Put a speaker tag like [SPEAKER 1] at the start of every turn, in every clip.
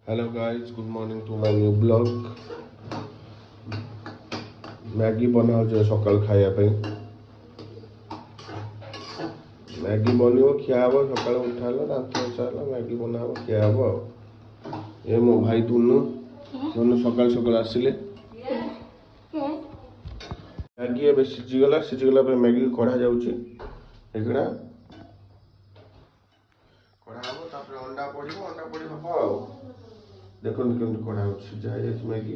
[SPEAKER 1] Hello guys, good morning to my new blog. Maggi बनाओ सकाल खाया मैगी बनव खिया हे सका उठा दांत घसा मैगी बनाव खिया हे ये मो भाई दुनू दुनू सकाल सकाल आसिले मैगी ए सीझीगला मैगी कढ़ा जाऊँगी कढ़ा हम अंडा पड़ी हम देखो केमती कढ़ा सीझा मैगी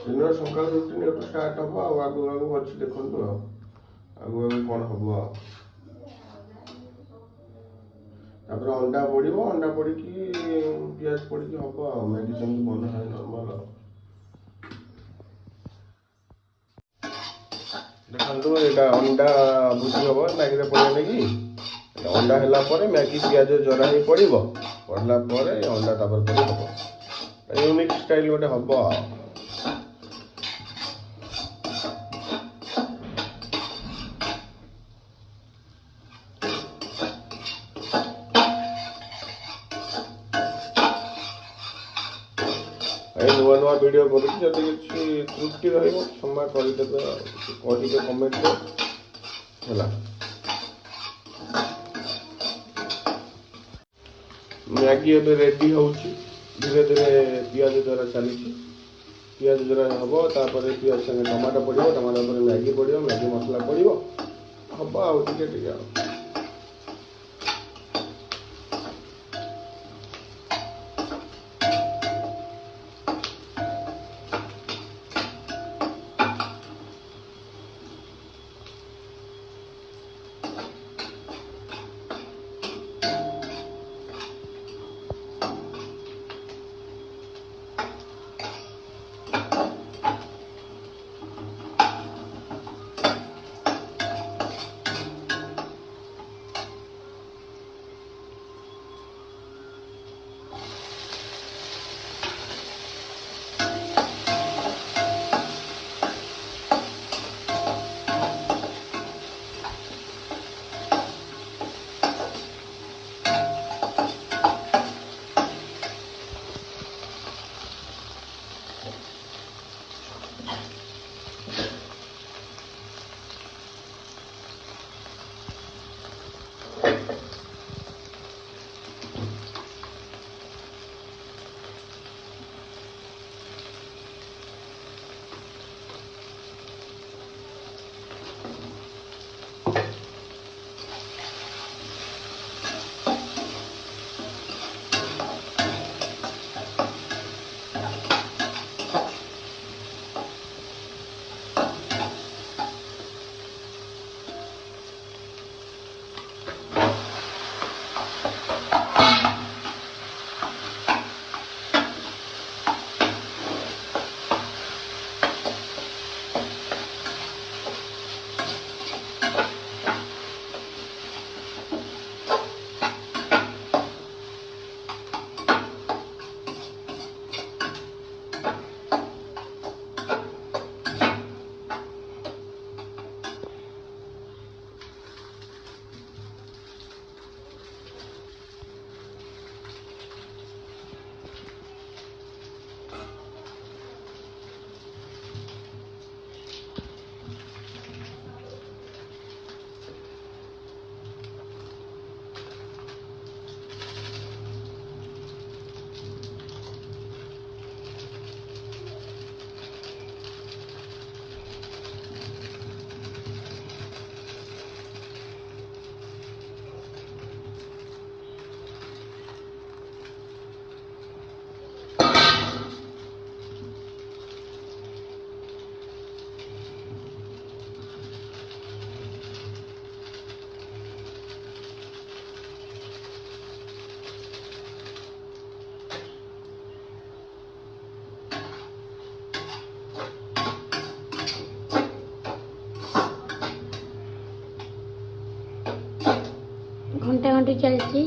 [SPEAKER 1] दिन सकाल रुटीन एटू स्टार्ट हम आगू आगू अच्छी देखो आगू आगू कौन हम अंडा पड़ी पियाज पड़ी हम मैगी जमी बना है नॉर्मल देखो यहाँ अंडा भुजी हम मैगी पड़े मैगी अंडा है मैगी पियाज जरा ही पड़ला अंडा तापर हम यूनिक स्टाइल गोटे हम नुआ नुआ भिड करुँच किसी त्रुटि क्षमा करदे कहे कमेंट है मैगी एबे रेडी हो धीरे धीरे पियाज द्वारा चली पियाज द्वारा हम तापर पियाज संगे टमाटो पड़ो टमाटो पर मैगी पड़ो मैगी मसला पड़ो हम आगे
[SPEAKER 2] घंटे घंटे चलती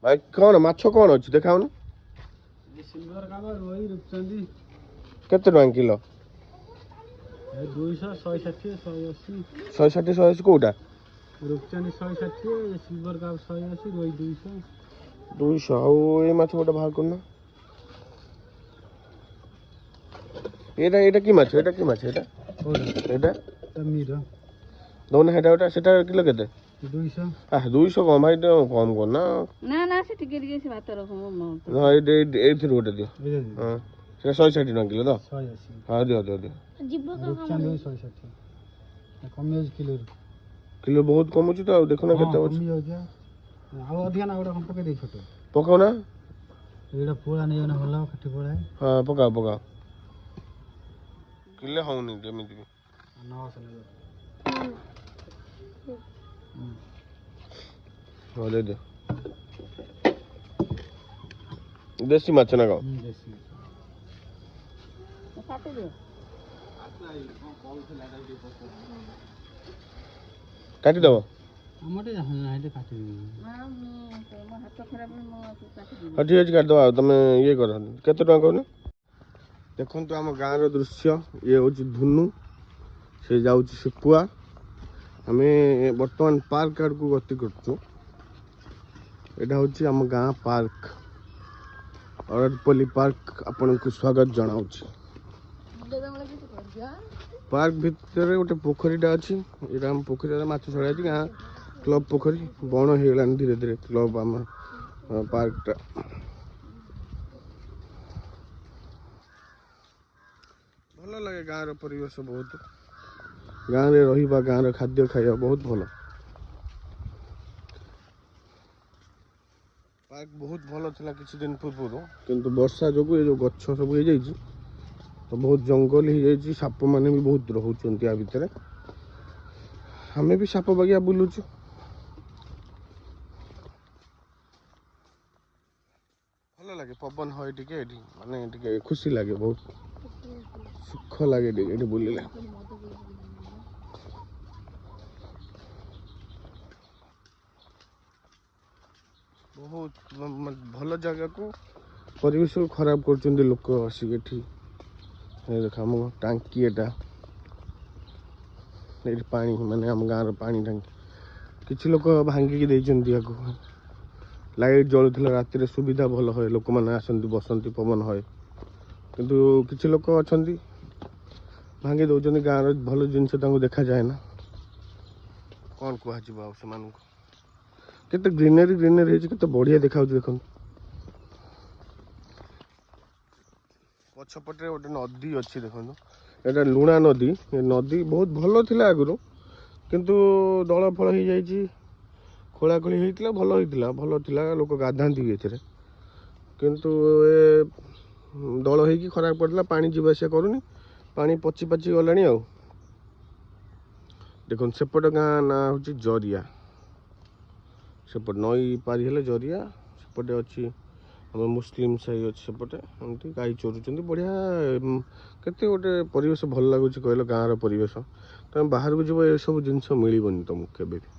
[SPEAKER 1] ଭାଇ କ'ଣ ମାଛ କ'ଣ ଅଛି ଦେଖାଉନ।
[SPEAKER 3] ସିଲଭର କାପ ରୋହି ରୂପଚାନ୍ଦି
[SPEAKER 1] କେତେ ଟଙ୍କା କିଲୋ?
[SPEAKER 3] 200 160 180
[SPEAKER 1] 160 180 କୋଉଟା?
[SPEAKER 3] ରୂପଚାନ୍ଦି 160 ସିଲଭର କାପ 180 ରୋହି 200
[SPEAKER 1] 200। ଆଉ ଏଇ ମାଛ ଗୋଟେ ବାହାର କରୁନ। ଏଇଟା କି ମାଛ? ଏଇଟା କି ମାଛ? ଏଇଟା
[SPEAKER 3] ମିର
[SPEAKER 1] ଦଉନ ସେଇଟା ଗୋଟେ ସେଟା କିଲୋ କେତେ?
[SPEAKER 3] 200
[SPEAKER 1] 200 କମ ଭାଇ କମ କର ନା।
[SPEAKER 2] ନା ସେ ଟିକେ ସେ ଭାତ ରଖମ
[SPEAKER 1] ଏଇଥିରୁ ଗୋଟେ ଦିଅ। ହଁ ସେଟା 160 ଟଙ୍କା କିଲୋ ତ?
[SPEAKER 3] 180
[SPEAKER 1] ହଁ ଦିଅ
[SPEAKER 3] ରୂପଚାନ୍ଦି 160 କମି ଯାଉଛି
[SPEAKER 1] କିଲୋ ବହୁତ କମୁଛି ତ। ଆଉ ଦେଖୁନ କେତେ ଅଛି।
[SPEAKER 3] କମି ଯାଉଛି ଆଉ ଅଧିକା ନା ଗୋଟେ ପକେଇ ଦେଇ ଛୋଟ
[SPEAKER 1] ପକାଉ ନା।
[SPEAKER 3] ଏଇଟା ପୋଳା ନେଇଗଲେ ଭଲ କାଠି ପୋଳା।
[SPEAKER 1] ହଁ ପକାଅ କିଲେ ହଉନି ଯେମିତି ବି।
[SPEAKER 3] 900 ନେବ
[SPEAKER 1] ହଁ ଦେଇଦିଅ। ଦେଶୀ ମାଛ ନା କ'ଣ?
[SPEAKER 3] ଦେଶୀ
[SPEAKER 1] କାଟିଦେବ।
[SPEAKER 3] ଆମର ଟିକେ କାଟି
[SPEAKER 1] ହଁ ଠିକ୍ ଅଛି କାଟିଦେବା। ଆଉ ତମେ ଇଏ କର କେତେ ଟଙ୍କା କହୁନ? ଦେଖନ୍ତୁ ଆମ ଗାଁର ଦୃଶ୍ୟ। ଇଏ ହେଉଛି ଧୁନୁ, ସେ ଯାଉଛି ଶୁଖୁଆ। ଆମେ ବର୍ତ୍ତମାନ ପାର୍କ ଆଡ଼କୁ ଗତି କରୁଛୁ। ଏଇଟା ହେଉଛି ଆମ ଗାଁ ପାର୍କ, ଅରଦପଲ୍ଲୀ ପାର୍କ। ଆପଣଙ୍କୁ ସ୍ୱାଗତ ଜଣାଉଛି। ପାର୍କ ଭିତରେ ଗୋଟେ ପୋଖରୀଟା ଅଛି। ଏଇଟା ଆମ ପୋଖରୀରେ ମାଛ ଛଡ଼ା ହେଇଛି। ଗାଁ କ୍ଲବ ପୋଖରୀ ବଣ ହେଇଗଲାଣି ଧୀରେ ଧୀରେ କ୍ଲବ ଆମର ପାର୍କଟା। ଭଲ ଲାଗେ ଗାଁର ପରିବେଶ ବହୁତ। ଗାଁରେ ରହିବା, ଗାଁର ଖାଦ୍ୟ ଖାଇବା ବହୁତ ଭଲ। ପାର୍କ ବହୁତ ଭଲ ଥିଲା କିଛି ଦିନ ପୂର୍ବରୁ, କିନ୍ତୁ ବର୍ଷା ଯୋଗୁଁ ଏ ଯେଉଁ ଗଛ ସବୁ ହେଇଯାଇଛି ତ ବହୁତ ଜଙ୍ଗଲ ହେଇଯାଇଛି। ସାପମାନେ ବି ବହୁତ ରହୁଛନ୍ତି ଆ ଭିତରେ। ଆମେ ବି ସାପ ବାଗିଆ ବୁଲୁଛୁ। ଭଲ ଲାଗେ ପବନ ହୁଏ ଟିକେ ଏଠି, ମାନେ ଟିକେ ଖୁସି ଲାଗେ, ବହୁତ ସୁଖ ଲାଗେ ଟିକେ ଏଠି ବୁଲିଲେ। ବହୁତ ଭଲ ଜାଗାକୁ ପରିବେଶକୁ ଖରାପ କରୁଛନ୍ତି ଲୋକ ଆସିକି ଏଠି। ଦେଖ ଆମ ଟାଙ୍କି, ଏଇଟା ଏଇଠି ପାଣି, ମାନେ ଆମ ଗାଁର ପାଣି ଟାଙ୍କି କିଛି ଲୋକ ଭାଙ୍ଗିକି ଦେଇଛନ୍ତି। ଆକୁ ଲାଇଟ୍ ଜଳୁଥିଲା ରାତିରେ, ସୁବିଧା ଭଲ ହୁଏ, ଲୋକମାନେ ଆସନ୍ତି ବସନ୍ତି, ପବନ ହୁଏ। କିନ୍ତୁ କିଛି ଲୋକ ଅଛନ୍ତି ଭାଙ୍ଗି ଦେଉଛନ୍ତି। ଗାଁର ଭଲ ଜିନିଷ ତାଙ୍କୁ ଦେଖାଯାଏ ନା। କ'ଣ କୁହାଯିବ ଆଉ ସେମାନଙ୍କୁ। କେତେ ଗ୍ରୀନେରୀ ହେଇଛି, କେତେ ବଢ଼ିଆ ଦେଖାଯାଉଛି ଦେଖନ୍ତୁ। ପଛପଟେ ଗୋଟେ ନଦୀ ଅଛି ଦେଖନ୍ତୁ। ଏଇଟା ଲୁଣା ନଦୀ। ଏ ନଦୀ ବହୁତ ଭଲ ଥିଲା ଆଗରୁ, କିନ୍ତୁ ଦଳ ଫଳ ହେଇଯାଇଛି। ଖୋଳାଖୋଳି ହେଇଥିଲା, ଭଲ ହେଇଥିଲା, ଭଲ ଥିଲା, ଲୋକ ଗାଧାନ୍ତି ବି ଏଥିରେ। କିନ୍ତୁ ଏ ଦଳ ହେଇକି ଖରାପ ପଡ଼ିଥିଲା, ପାଣି ଯିବା ଆସିବା କରୁନି, ପାଣି ପଚି ଗଲାଣି। ଆଉ ଦେଖନ୍ତୁ ସେପଟ ଗାଁ ନାଁ ହେଉଛି ଜରିଆ। ସେପଟେ ନଈ ପାରି ହେଲେ ଜରିଆ। ସେପଟେ ଅଛି ଆମର ମୁସଲିମ ସାହି ଅଛି ସେପଟେ। ଏମିତି ଗାଈ ଚରୁଛନ୍ତି, ବଢ଼ିଆ। କେତେ ଗୋଟେ ପରିବେଶ ଭଲ ଲାଗୁଛି କହିଲ, ଗାଁର ପରିବେଶ। ତମେ ବାହାରକୁ ଯିବ ଏସବୁ ଜିନିଷ ମିଳିବନି ତମକୁ କେବେ ବି।